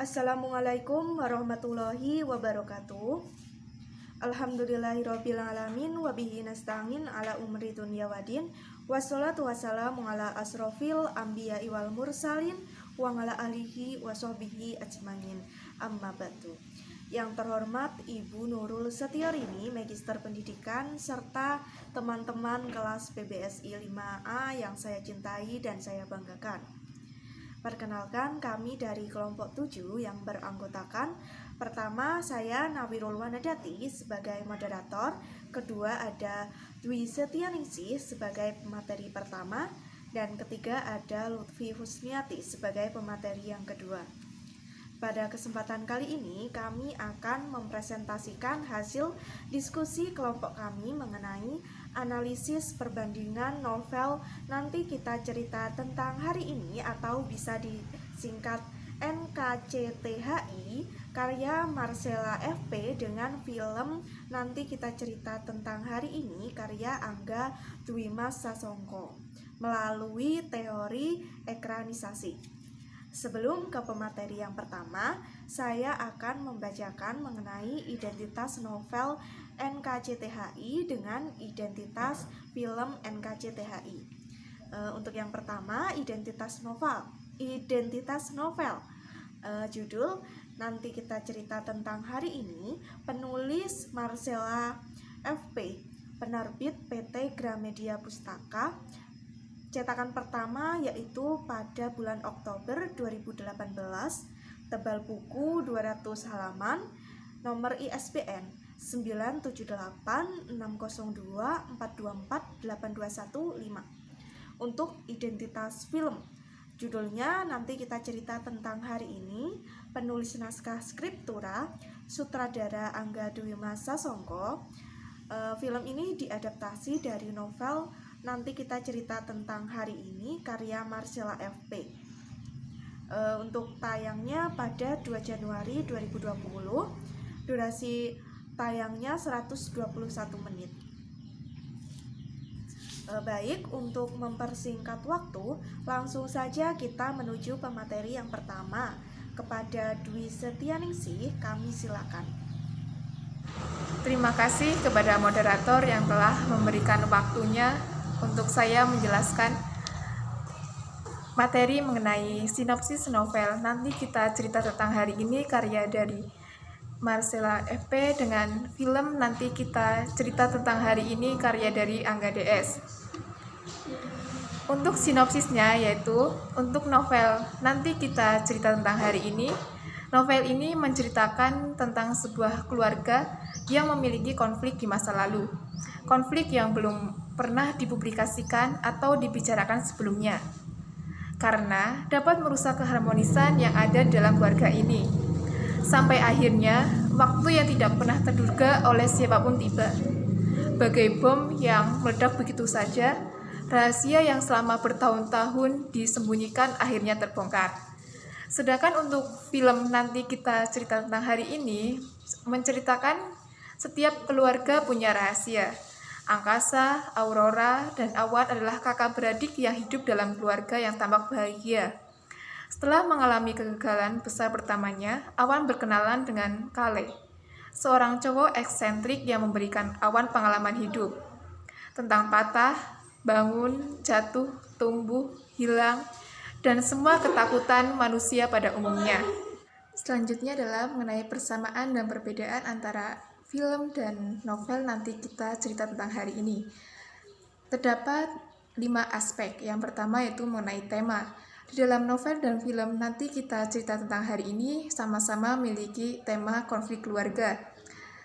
Assalamualaikum warahmatullahi wabarakatuh. Alhamdulillahirabbil alamin wa bihi nasta'in ala umri dunya waddin. Wassalatu wassalamu ala asrofil anbiya'i wal mursalin wa ala alihi wa sahbihi ajmain. Amma ba'du. Yang terhormat Ibu Nurul Setiarini, Magister Pendidikan, serta teman-teman kelas PBSI 5A yang saya cintai dan saya banggakan. Perkenalkan, kami dari kelompok 7 yang beranggotakan: pertama, saya Nawirul Wanadati sebagai moderator. Kedua, ada Dwi Setianingsih sebagai pemateri pertama. Dan ketiga, ada Lutfi Husniati sebagai pemateri yang kedua. Pada kesempatan kali ini, kami akan mempresentasikan hasil diskusi kelompok kami mengenai analisis perbandingan novel Nanti Kita Cerita Tentang Hari Ini, atau bisa disingkat NKCTHI, karya Marcella FP, dengan film Nanti Kita Cerita Tentang Hari Ini karya Angga Dwi Mas Sasongko melalui teori ekranisasi. Sebelum ke pemateri yang pertama, saya akan membacakan mengenai identitas novel NKCTHI dengan identitas film NKCTHI. Untuk yang pertama, identitas novel. Judul Nanti Kita Cerita Tentang Hari Ini, penulis Marcella FP, penerbit PT Gramedia Pustaka. Cetakan pertama yaitu pada bulan Oktober 2018, tebal buku 200 halaman, nomor ISBN 9786024248215. Untuk identitas film, judulnya Nanti Kita Cerita Tentang Hari Ini, penulis naskah skriptura, sutradara Angga Dwi Mas Sasongko. Film ini diadaptasi dari novel Nanti Kita Cerita Tentang Hari Ini karya Marcella FP. Untuk tayangnya pada 2 Januari 2020. Durasi tayangnya 121 menit. Baik, untuk mempersingkat waktu, langsung saja kita menuju pemateri yang pertama. Kepada Dwi Setianingsih, kami silakan. Terima kasih kepada moderator yang telah memberikan waktunya untuk saya menjelaskan materi mengenai sinopsis novel Nanti Kita Cerita Tentang Hari Ini karya dari Marcella FP dengan film Nanti Kita Cerita Tentang Hari Ini karya dari Angga DS. Untuk sinopsisnya yaitu, untuk novel Nanti Kita Cerita Tentang Hari Ini, novel ini menceritakan tentang sebuah keluarga yang memiliki konflik di masa lalu. Konflik yang belum pernah dipublikasikan atau dibicarakan sebelumnya, karena dapat merusak keharmonisan yang ada dalam keluarga ini. Sampai akhirnya, waktu yang tidak pernah terduga oleh siapapun tiba. Bagai bom yang meledak begitu saja, rahasia yang selama bertahun-tahun disembunyikan akhirnya terbongkar. Sedangkan untuk film Nanti Kita Cerita Tentang Hari Ini menceritakan setiap keluarga punya rahasia. Angkasa, Aurora, dan Awan adalah kakak beradik yang hidup dalam keluarga yang tampak bahagia. Setelah mengalami kegagalan besar pertamanya, Awan berkenalan dengan Kale, seorang cowok eksentrik yang memberikan Awan pengalaman hidup tentang patah, bangun, jatuh, tumbuh, hilang, dan semua ketakutan manusia pada umumnya. Selanjutnya adalah mengenai persamaan dan perbedaan antara film dan novel Nanti Kita Cerita Tentang Hari Ini. Terdapat 5 aspek. Yang pertama yaitu mengenai tema. Di dalam novel dan film Nanti Kita Cerita Tentang Hari Ini sama-sama memiliki tema konflik keluarga.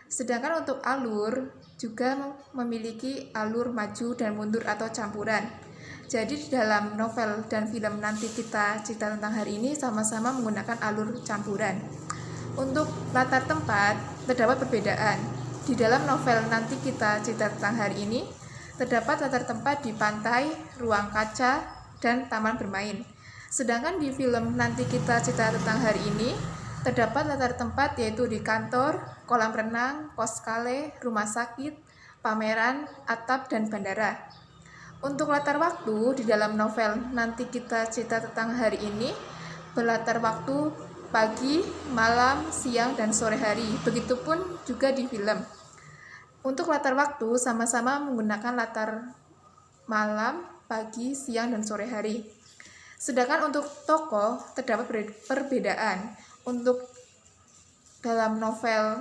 Sedangkan untuk alur juga memiliki alur maju dan mundur atau campuran. Jadi di dalam novel dan film Nanti Kita Cerita Tentang Hari Ini sama-sama menggunakan alur campuran. Untuk latar tempat, terdapat perbedaan. Di dalam novel Nanti Kita Cerita Tentang Hari Ini, terdapat latar tempat di pantai, ruang kaca, dan taman bermain. Sedangkan di film Nanti Kita Cerita Tentang Hari Ini, terdapat latar tempat yaitu di kantor, kolam renang, pos Kale, rumah sakit, pameran, atap, dan bandara. Untuk latar waktu, di dalam novel Nanti Kita Cerita Tentang Hari Ini, berlatar waktu pagi, malam, siang, dan sore hari. Begitupun juga di film. Untuk latar waktu sama-sama menggunakan latar malam, pagi, siang, dan sore hari. Sedangkan untuk tokoh terdapat perbedaan. Untuk dalam novel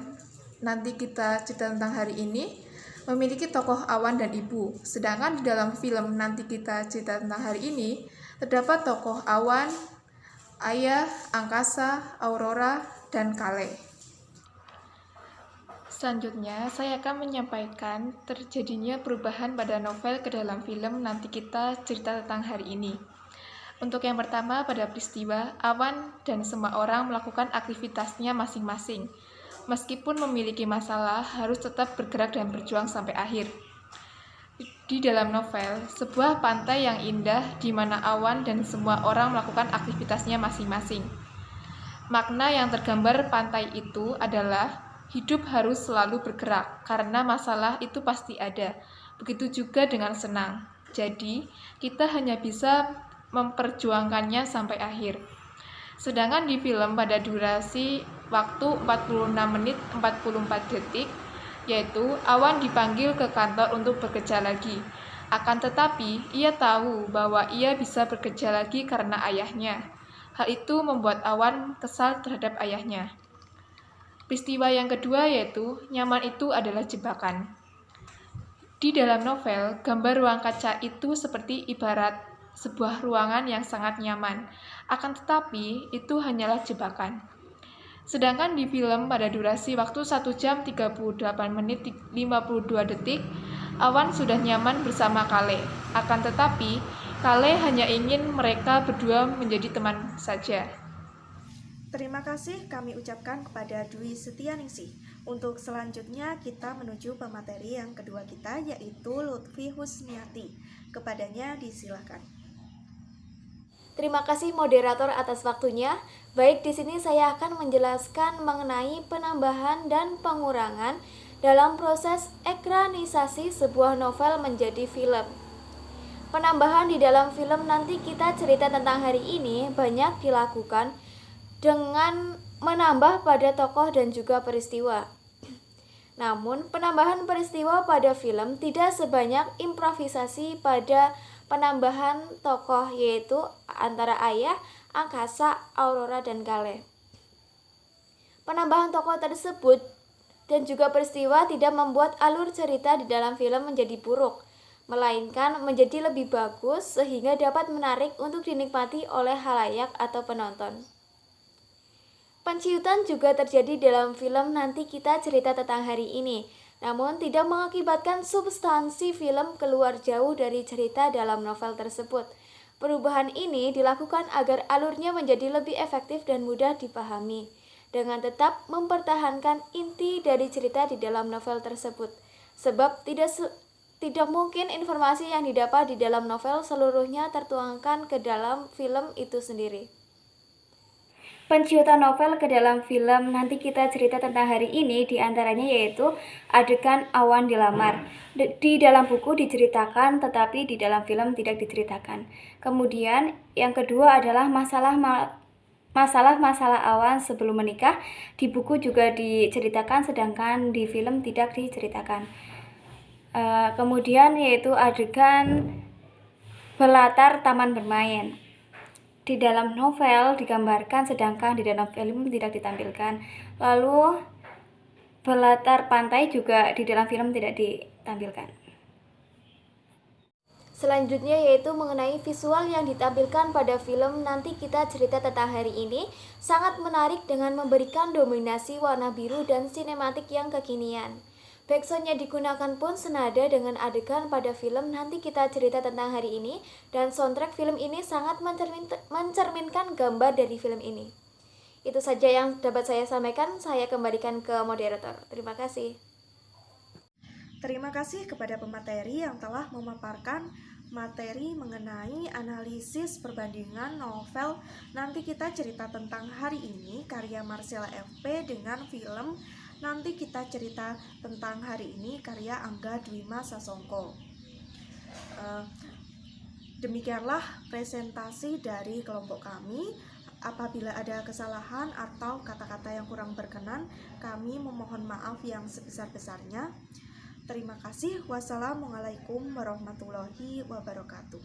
nanti kita cerita tentang hari ini memiliki tokoh Awan dan Ibu. Sedangkan di dalam film nanti kita cerita tentang hari ini terdapat tokoh Awan, Ayah, Angkasa, Aurora, dan Kale. Selanjutnya, saya akan menyampaikan terjadinya perubahan pada novel ke dalam film nanti kita cerita tentang hari ini. Untuk yang pertama, pada peristiwa, Awan dan semua orang melakukan aktivitasnya masing-masing. Meskipun memiliki masalah, harus tetap bergerak dan berjuang sampai akhir. Di dalam novel, sebuah pantai yang indah di mana Awan dan semua orang melakukan aktivitasnya masing-masing. Makna yang tergambar pantai itu adalah hidup harus selalu bergerak, karena masalah itu pasti ada. Begitu juga dengan senang. Jadi, kita hanya bisa memperjuangkannya sampai akhir. Sedangkan di film pada durasi waktu 46 menit 44 detik, yaitu Awan dipanggil ke kantor untuk bekerja lagi. Akan tetapi, ia tahu bahwa ia bisa bekerja lagi karena ayahnya. Hal itu membuat Awan kesal terhadap ayahnya. Peristiwa yang kedua yaitu nyaman itu adalah jebakan. Di dalam novel, gambar ruang kaca itu seperti ibarat sebuah ruangan yang sangat nyaman. Akan tetapi, itu hanyalah jebakan. Sedangkan di film pada durasi waktu 1 jam 38 menit 52 detik, Awan sudah nyaman bersama Kale. Akan tetapi, Kale hanya ingin mereka berdua menjadi teman saja. Terima kasih kami ucapkan kepada Dwi Setianingsih. Untuk selanjutnya kita menuju pemateri yang kedua kita, yaitu Lutfi Husniati. Kepadanya disilakan. Terima kasih moderator atas waktunya. Baik, di sini saya akan menjelaskan mengenai penambahan dan pengurangan dalam proses ekranisasi sebuah novel menjadi film. Penambahan di dalam film nanti kita cerita tentang hari ini banyak dilakukan dengan menambah pada tokoh dan juga peristiwa. Namun, penambahan peristiwa pada film tidak sebanyak improvisasi pada penambahan tokoh, yaitu antara Ayah, Angkasa, Aurora, dan Kale. Penambahan tokoh tersebut dan juga peristiwa tidak membuat alur cerita di dalam film menjadi buruk, melainkan menjadi lebih bagus sehingga dapat menarik untuk dinikmati oleh khalayak atau penonton. Penciutan juga terjadi dalam film nanti kita cerita tentang hari ini, namun tidak mengakibatkan substansi film keluar jauh dari cerita dalam novel tersebut. Perubahan ini dilakukan agar alurnya menjadi lebih efektif dan mudah dipahami, dengan tetap mempertahankan inti dari cerita di dalam novel tersebut. Sebab tidak mungkin informasi yang didapat di dalam novel seluruhnya tertuangkan ke dalam film itu sendiri. Penciutan novel ke dalam film nanti kita cerita tentang hari ini diantaranya yaitu adegan Awan dilamar. Di dalam buku diceritakan tetapi di dalam film tidak diceritakan. Kemudian yang kedua adalah masalah Awan sebelum menikah. Di buku juga diceritakan sedangkan di film tidak diceritakan. Kemudian yaitu adegan berlatar taman bermain. Di dalam novel digambarkan sedangkan di dalam film tidak ditampilkan. Lalu berlatar pantai juga di dalam film tidak ditampilkan. Selanjutnya yaitu mengenai visual yang ditampilkan pada film nanti kita cerita tentang hari ini sangat menarik dengan memberikan dominasi warna biru dan sinematik yang kekinian. Backsound yang digunakan pun senada dengan adegan pada film nanti kita cerita tentang hari ini, dan soundtrack film ini sangat mencerminkan gambar dari film ini. Itu saja yang dapat saya sampaikan, saya kembalikan ke moderator. Terima kasih. Terima kasih kepada pemateri yang telah memaparkan materi mengenai analisis perbandingan novel nanti kita cerita tentang hari ini karya Marcella FP dengan film nanti kita cerita tentang hari ini karya Angga Dwima Sasongko. Demikianlah presentasi dari kelompok kami. Apabila ada kesalahan atau kata-kata yang kurang berkenan, kami memohon maaf yang sebesar-besarnya. Terima kasih. Wassalamualaikum warahmatullahi wabarakatuh.